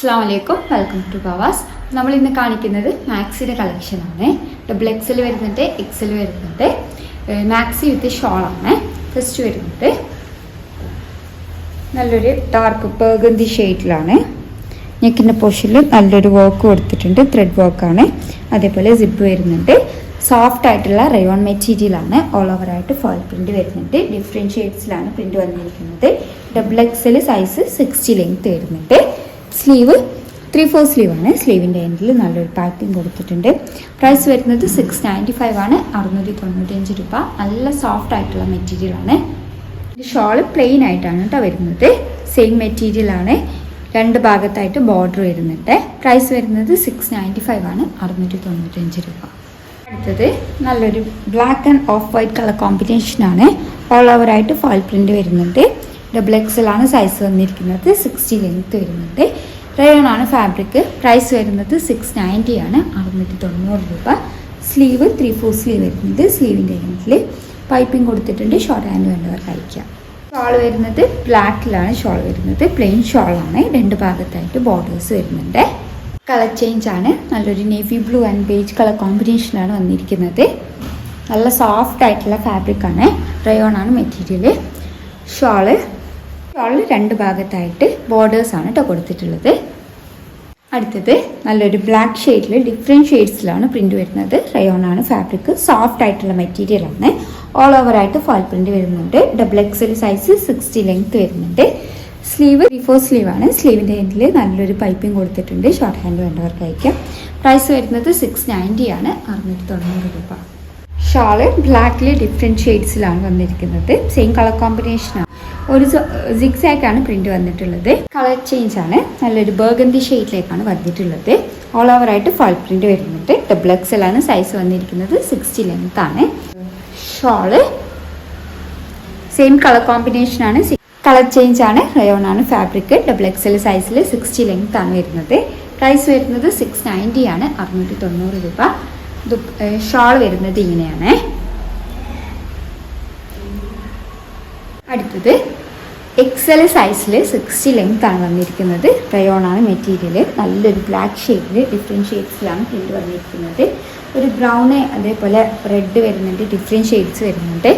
അസ്സലാമലൈക്കും, welcome to ബവാസ്. നമ്മൾ ഇന്ന് കാണിക്കുന്നത് മാക്സിയുടെ കളക്ഷനാണ്. ഡബിൾ എക്സൽ വരുന്നുണ്ട്, എക്സൽ വരുന്നുണ്ട്. മാക്സി വിത്ത് ഷോളാണ്. ഫസ്റ്റ് വരുന്നത് നല്ലൊരു ഡാർക്ക് ബർഗന്തി ഷെയ്ഡിലാണ്. നെക്കിൻ്റെ പോർഷനിൽ നല്ലൊരു വർക്ക് കൊടുത്തിട്ടുണ്ട്, ത്രെഡ് വർക്കാണ്. അതേപോലെ സിബ് വരുന്നുണ്ട്. സോഫ്റ്റ് ആയിട്ടുള്ള റയോൺ മെറ്റീരിയലാണ്. ഓൾ ഓവറായിട്ട് ഫോയിൽ പ്രിൻറ്റ് വരുന്നുണ്ട്. ഡിഫറെൻറ്റ് ഷെയ്ഡ്സിലാണ് പ്രിൻറ്റ് വന്നിരിക്കുന്നത്. ഡബിൾ എക്സൽ സൈസ് 60 ലെങ്ത് വരുന്നുണ്ട്. സ്ലീവ് 3/4 സ്ലീവാണ്. സ്ലീവിൻ്റെ എൻഡിൽ നല്ലൊരു പാക്കിങ് കൊടുത്തിട്ടുണ്ട്. പ്രൈസ് വരുന്നത് 695 ആണ്, 695 രൂപ. നല്ല സോഫ്റ്റ് ആയിട്ടുള്ള മെറ്റീരിയലാണ്. ഷോള് പ്ലെയിൻ ആയിട്ടാണ് കേട്ടോ വരുന്നത്. സെയിം മെറ്റീരിയലാണ്. രണ്ട് ഭാഗത്തായിട്ട് ബോർഡർ വരുന്നുണ്ട്. പ്രൈസ് വരുന്നത് 695 ആണ്, 695 രൂപ. അടുത്തത് നല്ലൊരു black and of white colour കോമ്പിനേഷനാണ്. ഓൾ ഓവറായിട്ട് ഫോയിൽ പ്രിൻറ്റ് വരുന്നുണ്ട്. ഡബിൾ എക്സൽ ആണ് സൈസ് വന്നിരിക്കുന്നത്. 60 ലെങ്ത് വരുന്നുണ്ട്. റയോൺ ആണ് ഫാബ്രിക്. പ്രൈസ് വരുന്നത് 690 ആണ്, 690 രൂപ. സ്ലീവ് 3/4 സ്ലീവ് വരുന്നുണ്ട്. സ്ലീവിൻ്റെ ലെങ്തിൽ പൈപ്പിംഗ് കൊടുത്തിട്ടുണ്ട്. ഷോർട്ട് ഹാൻഡ് വേണ്ടവർ കഴിക്കാം. ഷോൾ വരുന്നത് ബ്ലാക്കിലാണ്. ഷോൾ വരുന്നത് പ്ലെയിൻ ഷോളാണ്. രണ്ട് ഭാഗത്തായിട്ട് ബോർഡേഴ്സ് വരുന്നുണ്ട്. കളർ ചേഞ്ച് ആണ്. നല്ലൊരു navy blue and beige colour കോമ്പിനേഷനാണ് വന്നിരിക്കുന്നത്. നല്ല സോഫ്റ്റ് ആയിട്ടുള്ള ഫാബ്രിക്കാണ്. റയോൺ ആണ് മെറ്റീരിയൽ. ഷോള് രണ്ട് ഭാഗത്തായിട്ട് ബോർഡേഴ്സാണ് കേട്ടോ കൊടുത്തിട്ടുള്ളത്. അടുത്തത് നല്ലൊരു ബ്ലാക്ക് ഷെയ്ഡിൽ ഡിഫറെൻറ്റ് ഷെയ്ഡ്സിലാണ് പ്രിൻറ്റ് വരുന്നത്. റയോൺ ആണ് ഫാബ്രിക്. സോഫ്റ്റ് ആയിട്ടുള്ള മെറ്റീരിയലാണ്. ഓൾ ഓവറായിട്ട് ഫോയിൽ പ്രിൻറ്റ് വരുന്നുണ്ട്. ഡബിൾ എക്സൽ സൈസ് 60 ലെങ്ത് വരുന്നുണ്ട്. സ്ലീവ് 3/4 സ്ലീവാണ്. സ്ലീവിൻ്റെ എൻഡിൽ നല്ലൊരു പൈപ്പിംഗ് കൊടുത്തിട്ടുണ്ട്. ഷോർട്ട് ഹാൻഡ് വേണ്ടവർക്ക് അയക്കാം. പ്രൈസ് വരുന്നത് 690 ആണ്, 690 രൂപ. ഷാള് ബ്ലാക്കിൽ ഡിഫറെൻറ്റ് ഷെയ്ഡ്സിലാണ് വന്നിരിക്കുന്നത്. സെയിം കളർ കോമ്പിനേഷനാണ്. ഒരു സിക്സാക്കാണ് പ്രിൻറ്റ് വന്നിട്ടുള്ളത്. കളർ ചേഞ്ച് ആണ്. നല്ലൊരു ബർഗന്തി ഷെയ്ഡിലേക്കാണ് വന്നിട്ടുള്ളത്. ഓൾ ഓവറായിട്ട് ഫോയിൽ പ്രിൻറ്റ് വരുന്നുണ്ട്. ഡബിൾ എക്സൽ ആണ് സൈസ് വന്നിരിക്കുന്നത്. 60 ലെങ്ത് ആണ്. ഷോള് സെയിം കളർ കോമ്പിനേഷനാണ്. കളർ ചേഞ്ച് ആണ്. റയോൺ ആണ് ഫാബ്രിക്. ഡബിൾ എക്സൽ സൈസിൽ 60 ലെങ്ത് ആണ് വരുന്നത്. പ്രൈസ് വരുന്നത് 690 ആണ്, 690 രൂപ. ഷോൾ വരുന്നത് ഇങ്ങനെയാണ്. അടുത്തത് എക്സൽ സൈസിൽ 60 ലെങ്ത് ആണ് വന്നിരിക്കുന്നത്. റയോൺ ആണ് മെറ്റീരിയൽ. നല്ലൊരു ബ്ലാക്ക് ഷെയ്ഡിൽ ഡിഫറെൻറ്റ് ഷെയ്ഡ്സിലാണ് പ്രിൻറ്റ് വന്നിരിക്കുന്നത്. ഒരു ബ്രൗണ് അതേപോലെ റെഡ് വരുന്നുണ്ട്. ഡിഫറെൻറ്റ് ഷെയ്ഡ്സ് വരുന്നുണ്ട്.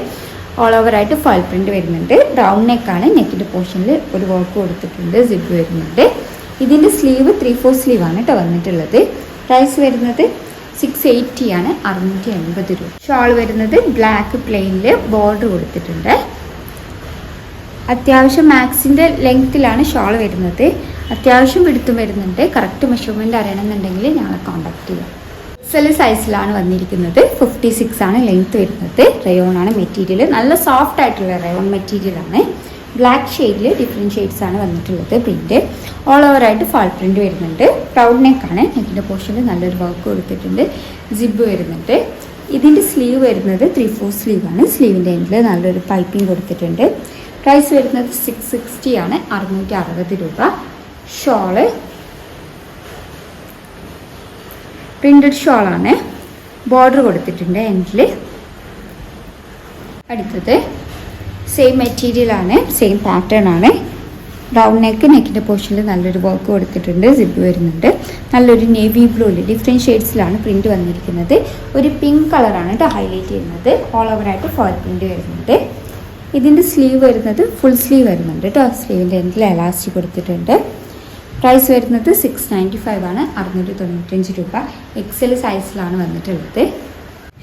ഓൾ ഓവറായിട്ട് ഫോയിൽ പ്രിൻറ്റ് വരുന്നുണ്ട്. റൗണ്ട് നെക്കാണ്. നെക്കിൻ്റെ പോർഷനിൽ ഒരു വർക്ക് കൊടുത്തിട്ടുണ്ട്. സിബ് വരുന്നുണ്ട്. ഇതിൻ്റെ സ്ലീവ് 3/4 സ്ലീവാണ് കേട്ടോ വന്നിട്ടുള്ളത്. പ്രൈസ് വരുന്നത് 680 ആണ്, 680 രൂപ. ഷോൾ വരുന്നത് ബ്ലാക്ക് പ്ലെയിനിൽ ബോർഡർ കൊടുത്തിട്ടുണ്ട്. അത്യാവശ്യം മാക്സിൻ്റെ ലെങ്ത്തിലാണ് ഷോൾ വരുന്നത്. അത്യാവശ്യം പിടുത്തും വരുന്നുണ്ട്. കറക്റ്റ് മെഷർമെൻറ്റ് അറിയണമെന്നുണ്ടെങ്കിൽ ഞങ്ങളെ കോൺടാക്ട് ചെയ്യാം. എക്സൽ സൈസിലാണ് വന്നിരിക്കുന്നത്. 56 ആണ് ലെങ്ത്ത് വരുന്നത്. റയോൺ ആണ് മെറ്റീരിയൽ. നല്ല സോഫ്റ്റ് ആയിട്ടുള്ള റയോൺ മെറ്റീരിയലാണ്. ബ്ലാക്ക് ഷെയ്ഡിൽ ഡിഫറെൻറ്റ് ഷെയ്ഡ്സ് ആണ് വന്നിട്ടുള്ളത്. പ്രിൻറ്റ് ഓൾ ഓവറായിട്ട് ഫോയിൽ പ്രിൻറ്റ് വരുന്നുണ്ട്. പ്രൗഡ് നെക്കാണ്. നെക്കിൻ്റെ പോർഷനിൽ നല്ലൊരു വർക്ക് കൊടുത്തിട്ടുണ്ട്. സിബ് വരുന്നുണ്ട്. ഇതിൻ്റെ സ്ലീവ് വരുന്നത് 3/4 സ്ലീവാണ്. സ്ലീവിൻ്റെ എൻഡിൽ നല്ലൊരു പൈപ്പിംഗ് കൊടുത്തിട്ടുണ്ട്. പ്രൈസ് വരുന്നത് 660 ആണ്, 660 രൂപ. ഷോള് പ്രിൻറ്റഡ് ഷോളാണ്. ബോർഡർ കൊടുത്തിട്ടുണ്ട് എൻഡിൽ. അടുത്തത് സെയിം മെറ്റീരിയലാണ്. സെയിം പാറ്റേൺ ആണ്. Round neck. നെക്കിൻ്റെ പോർഷനിൽ നല്ലൊരു വർക്ക് കൊടുത്തിട്ടുണ്ട്. സിബ് വരുന്നുണ്ട്. നല്ലൊരു നേവി ബ്ലൂവിൽ ഡിഫറെൻറ്റ് ഷെയ്ഡ്സിലാണ് പ്രിൻറ്റ് വന്നിരിക്കുന്നത്. ഒരു പിങ്ക് കളറാണ് കേട്ടോ ഹൈലൈറ്റ് ചെയ്യുന്നത്. ഓൾ ഓവറായിട്ട് ഫോയിൽ പ്രിൻറ്റ് വരുന്നുണ്ട്. ഇതിൻ്റെ സ്ലീവ് വരുന്നത് ഫുൾ സ്ലീവ് വരുന്നുണ്ട് കേട്ടോ. സ്ലീവിൻ്റെ എൻഡിൽ എലാസ്റ്റിക് കൊടുത്തിട്ടുണ്ട്. പ്രൈസ് വരുന്നത് 695 ആണ്, 695 രൂപ. എക്സൽ സൈസിലാണ് വന്നിട്ടുള്ളത്.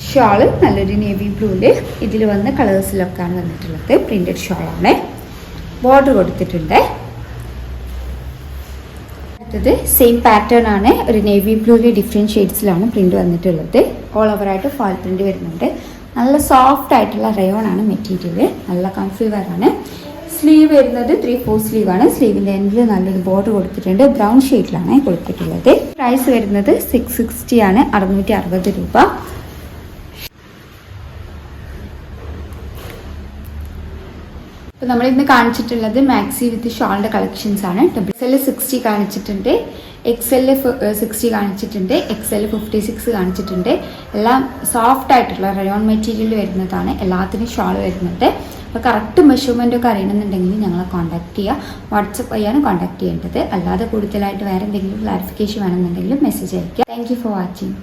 ഷോള് നല്ലൊരു നേവി ബ്ലൂവിൽ ഇതിൽ വന്ന കളേഴ്സിലൊക്കെയാണ് വന്നിട്ടുള്ളത്. പ്രിൻറ്റഡ് ഷോളാണ്. ബോർഡർ കൊടുത്തിട്ടുണ്ട്. അടുത്തത് സെയിം പാറ്റേൺ ആണ്. ഒരു നേവി ബ്ലൂവിൽ ഡിഫറെൻറ്റ് ഷെയ്ഡ്സിലാണ് പ്രിൻറ്റ് വന്നിട്ടുള്ളത്. ഓൾ ഓവറായിട്ട് ഫോയിൽ പ്രിൻറ്റ് വരുന്നുണ്ട്. നല്ല സോഫ്റ്റ് ആയിട്ടുള്ള റയോൺ ആണ് മെറ്റീരിയൽ. നല്ല കംഫർട്ടബിൾ ആണ്. സ്ലീവ് വരുന്നത് 3/4 സ്ലീവാണ്. സ്ലീവിൻ്റെ എൻഡിൽ നല്ലൊരു ബോർഡർ കൊടുത്തിട്ടുണ്ട്. ബ്രൗൺ ഷെയ്ഡിലാണ് കൊടുത്തിട്ടുള്ളത്. പ്രൈസ് വരുന്നത് 660 ആണ്, 660 രൂപ. അപ്പോൾ നമ്മളിന്ന് കാണിച്ചിട്ടുള്ളത് മാക്സി വിത്ത് ഷോളിൻ്റെ കളക്ഷൻസ് ആണ്. ഡബിൾ എക്സൽ 60 കാണിച്ചിട്ടുണ്ട്. എക്സൽ 60 കാണിച്ചിട്ടുണ്ട്. എക്സൽ 56 കാണിച്ചിട്ടുണ്ട്. എല്ലാം സോഫ്റ്റ് ആയിട്ടുള്ള റയോൺ മെറ്റീരിയൽ വരുന്നതാണ്. എല്ലാത്തിനും ഷോൾ വരുന്നുണ്ട്. അപ്പോൾ കറക്റ്റ് മെഷർമെൻ്റ് ഒക്കെ അറിയണമെന്നുണ്ടെങ്കിൽ ഞങ്ങളെ കോൺടാക്ട് ചെയ്യുക. വാട്സപ്പ് വഴിയാണ് കോൺടാക്ട് ചെയ്യേണ്ടത്. അല്ലാതെ കൂടുതലായിട്ട് വേറെ എന്തെങ്കിലും ക്ലാരിഫിക്കേഷൻ വേണമെന്നുണ്ടെങ്കിൽ മെസ്സേജ് അയയ്ക്കുക. Thank you for watching.